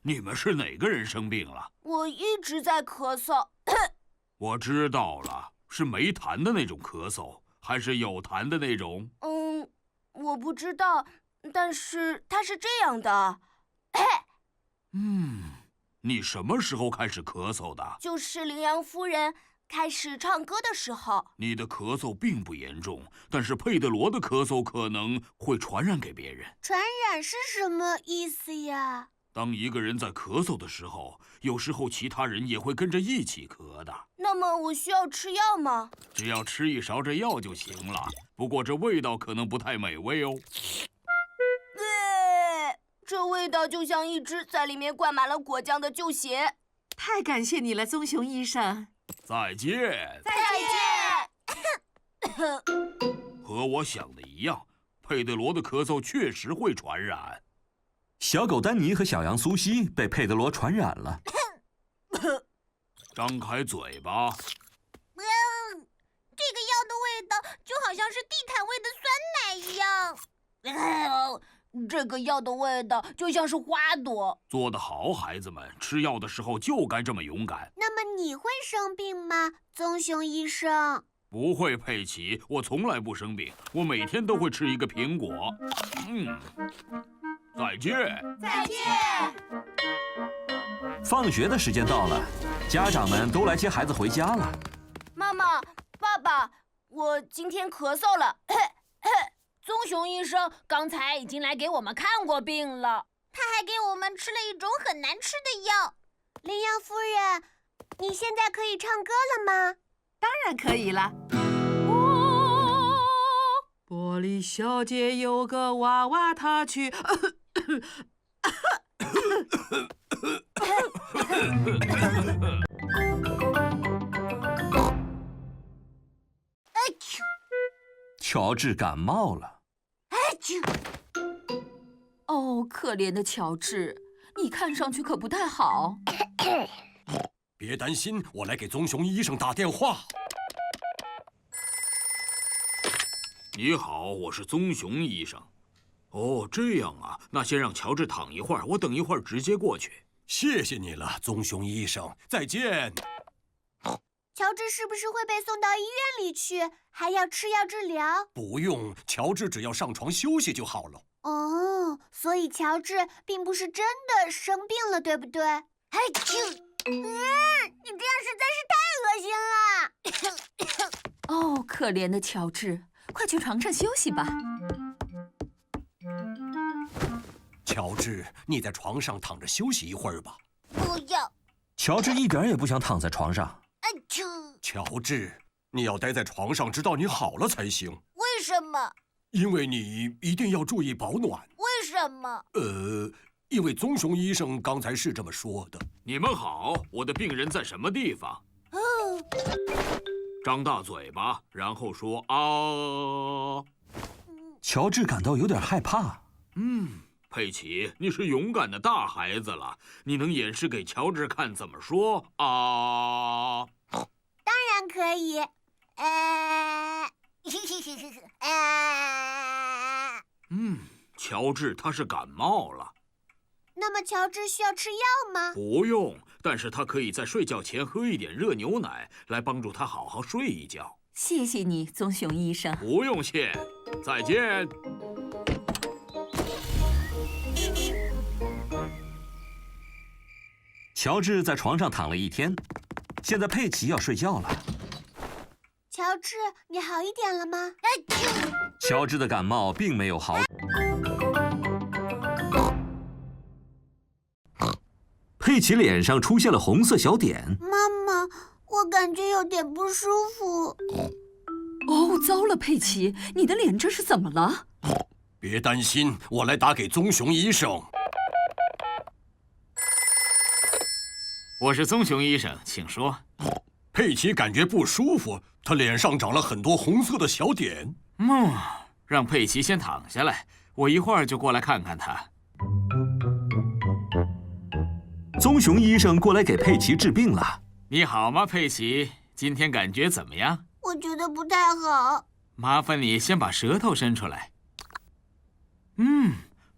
你们是哪个人生病了？我一直在咳嗽。我知道了，是没痰的那种咳嗽，还是有痰的那种？我不知道，但是它是这样的。你什么时候开始咳嗽的？就是羚羊夫人开始唱歌的时候。你的咳嗽并不严重，但是佩德罗的咳嗽可能会传染给别人。传染是什么意思呀？当一个人在咳嗽的时候，有时候其他人也会跟着一起咳的。那么我需要吃药吗？只要吃一勺这药就行了。不过这味道可能不太美味哦。这味道就像一只在里面灌满了果酱的旧鞋。太感谢你了，棕熊医生。再见。再见。和我想的一样，佩德罗的咳嗽确实会传染。小狗丹尼和小羊苏西被佩德罗传染了。张开嘴巴。这个药的味道就好像是地毯味的酸奶一样。这个药的味道就像是花朵。做得好，孩子们，吃药的时候就该这么勇敢。那么你会生病吗，棕熊医生？不会，佩奇，我从来不生病，我每天都会吃一个苹果。再见。再见。放学的时间到了，家长们都来接孩子回家了。妈妈，爸爸，我今天咳嗽了。棕熊医生刚才已经来给我们看过病了，他还给我们吃了一种很难吃的药。羚羊夫人，你现在可以唱歌了吗？当然可以了。玻璃小姐有个娃娃，她去。乔治感冒了。哦，可怜的乔治，你看上去可不太好。别担心，我来给棕熊医生打电话。你好，我是棕熊医生。哦，这样啊，那先让乔治躺一会儿，我等一会儿直接过去。谢谢你了，棕熊医生，再见。乔治是不是会被送到医院里去，还要吃药治疗？不用，乔治只要上床休息就好了。哦，所以乔治并不是真的生病了，对不对？你这样实在是太恶心了。哦，可怜的乔治，快去床上休息吧。乔治，你在床上躺着休息一会儿吧。不要。乔治一点也不想躺在床上。乔治，你要待在床上直到你好了才行。为什么？因为你一定要注意保暖。为什么？因为棕熊医生刚才是这么说的。你们好，我的病人在什么地方？张大嘴巴，然后说啊。乔治感到有点害怕。佩奇，你是勇敢的大孩子了，你能演示给乔治看怎么说啊？当然可以。乔治他是感冒了。那么乔治需要吃药吗？不用，但是他可以在睡觉前喝一点热牛奶，来帮助他好好睡一觉。谢谢你，棕熊医生。不用谢，再见。乔治在床上躺了一天，现在佩奇要睡觉了。乔治，你好一点了吗？乔治的感冒并没有好。佩奇脸上出现了红色小点。妈妈，我感觉有点不舒服。哦，糟了，佩奇，你的脸这是怎么了？别担心，我来打给棕熊医生。我是棕熊医生，请说。佩奇感觉不舒服，他脸上长了很多红色的小点。让佩奇先躺下来，我一会儿就过来看看他。棕熊医生过来给佩奇治病了。你好吗，佩奇？今天感觉怎么样？我觉得不太好。麻烦你先把舌头伸出来。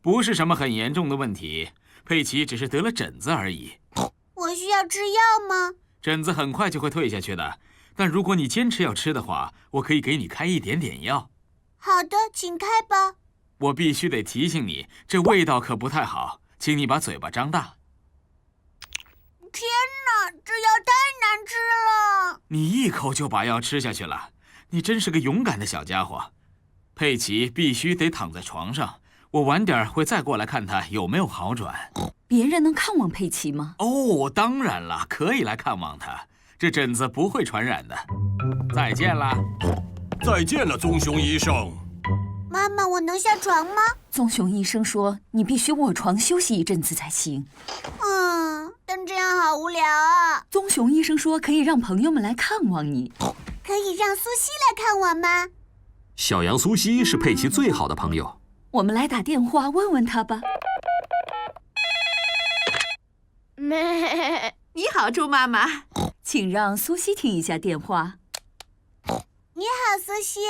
不是什么很严重的问题，佩奇只是得了疹子而已。我需要吃药吗？疹子很快就会退下去的，但如果你坚持要吃的话，我可以给你开一点点药。好的，请开吧。我必须得提醒你，这味道可不太好，请你把嘴巴张大。天哪，这药太难吃了！你一口就把药吃下去了，你真是个勇敢的小家伙。佩奇必须得躺在床上，我晚点会再过来看他有没有好转。别人能看望佩奇吗？哦，当然了，可以来看望他，这疹子不会传染的。再见啦！再见了，棕熊医生。妈妈，我能下床吗？棕熊医生说你必须卧床休息一阵子才行。但这样好无聊啊。棕熊医生说可以让朋友们来看望你。可以让苏西来看我吗？小羊苏西是佩奇最好的朋友。我们来打电话问问他吧。你好，猪妈妈。请让苏西听一下电话。你好，苏西。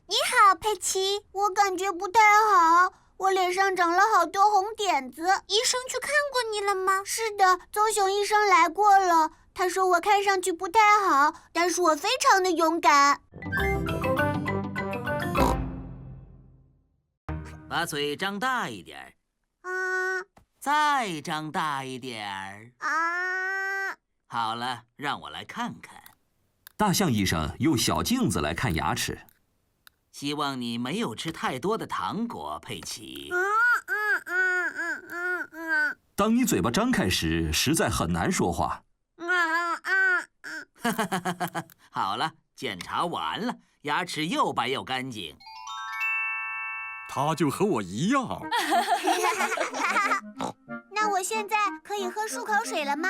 你好，佩奇。我感觉不太好，我脸上长了好多红点子。医生去看过你了吗？是的，棕熊医生来过了。他说我看上去不太好，但是我非常的勇敢。把嘴张大一点儿，啊再张大一点儿。啊！好了，让我来看看。大象医生用小镜子来看牙齿。希望你没有吃太多的糖果，佩奇。当你嘴巴张开时，实在很难说话。好了，检查完了，牙齿又白又干净。他就和我一样。那我现在可以喝漱口水了吗？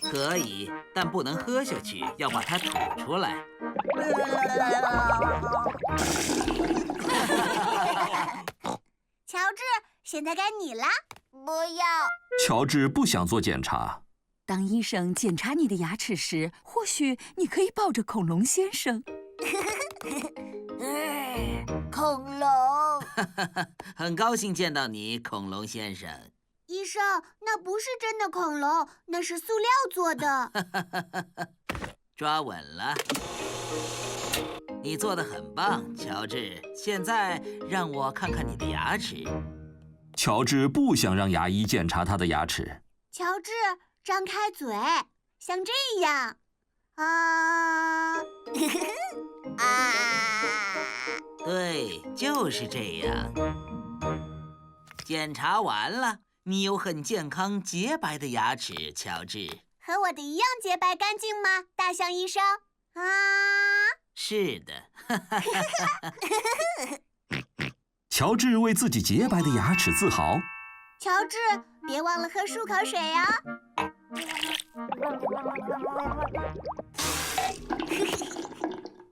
可以，但不能喝下去，要把它吐出来。乔治，现在该你了。不要。乔治不想做检查。当医生检查你的牙齿时，或许你可以抱着恐龙先生。恐龙。很高兴见到你，恐龙先生。医生，那不是真的恐龙，那是塑料做的。抓稳了，你做得很棒，乔治。现在让我看看你的牙齿。乔治不想让牙医检查他的牙齿。乔治，张开嘴，像这样。啊对，就是这样。检查完了，你有很健康洁白的牙齿，乔治。和我的一样洁白干净吗，大象医生？是的。乔治为自己洁白的牙齿自豪。乔治，别忘了喝漱口水哦。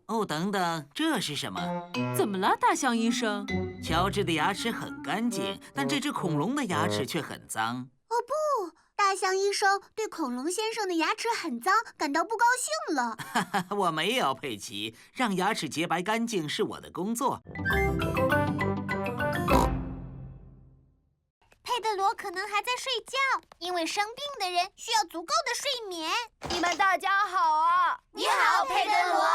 哦，等等，这是什么？怎么了，大象医生？乔治的牙齿很干净，但这只恐龙的牙齿却很脏。哦不，大象医生对恐龙先生的牙齿很脏感到不高兴了。我没有，佩奇，让牙齿洁白干净是我的工作。佩德罗可能还在睡觉，因为生病的人需要足够的睡眠。你们大家好啊！你好，佩德罗。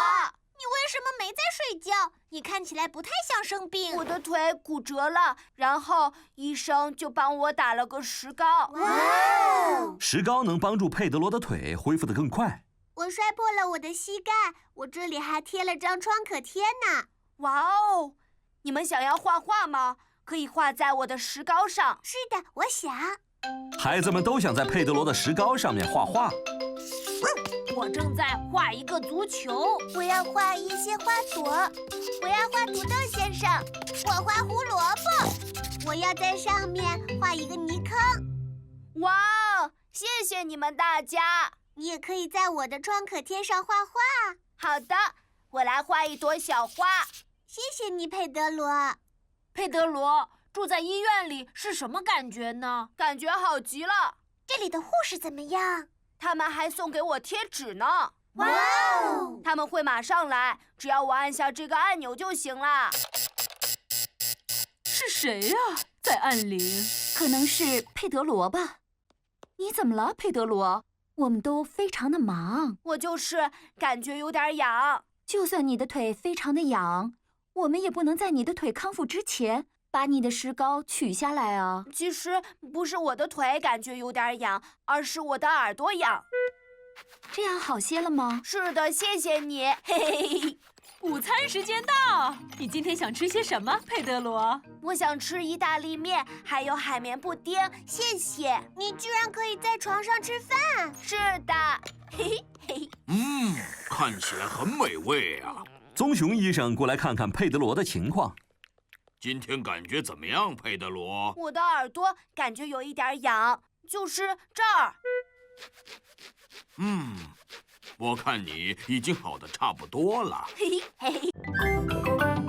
你为什么没在睡觉？你看起来不太像生病。我的腿骨折了，然后医生就帮我打了个石膏。哇！石膏能帮助佩德罗的腿恢复得更快。我摔破了我的膝盖，我这里还贴了张创可贴呢。哇哦！你们想要画画吗？可以画在我的石膏上。是的，我想。孩子们都想在佩德罗的石膏上面画画。我正在画一个足球。我要画一些花朵。我要画土豆先生。我画胡萝卜。我要在上面画一个泥坑。哇哦！谢谢你们大家。你也可以在我的创可贴上画画。好的，我来画一朵小花。谢谢你，佩德罗。佩德罗，住在医院里是什么感觉呢？感觉好极了。这里的护士怎么样？他们还送给我贴纸呢。哇哦！他们会马上来，只要我按下这个按钮就行了。是谁呀？在按铃。可能是佩德罗吧？你怎么了，佩德罗？我们都非常的忙。我就是感觉有点痒。就算你的腿非常的痒，我们也不能在你的腿康复之前把你的石膏取下来啊。其实不是我的腿感觉有点痒，而是我的耳朵痒。这样好些了吗？是的，谢谢你。嘿嘿嘿。午餐时间到，你今天想吃些什么，佩德罗？我想吃意大利面，还有海绵布丁，谢谢。你居然可以在床上吃饭？是的，嘿嘿嘿。看起来很美味啊。棕熊医生过来看看佩德罗的情况。今天感觉怎么样，佩德罗？我的耳朵感觉有一点痒，就是这儿。我看你已经好的差不多了。嘿嘿嘿嘿。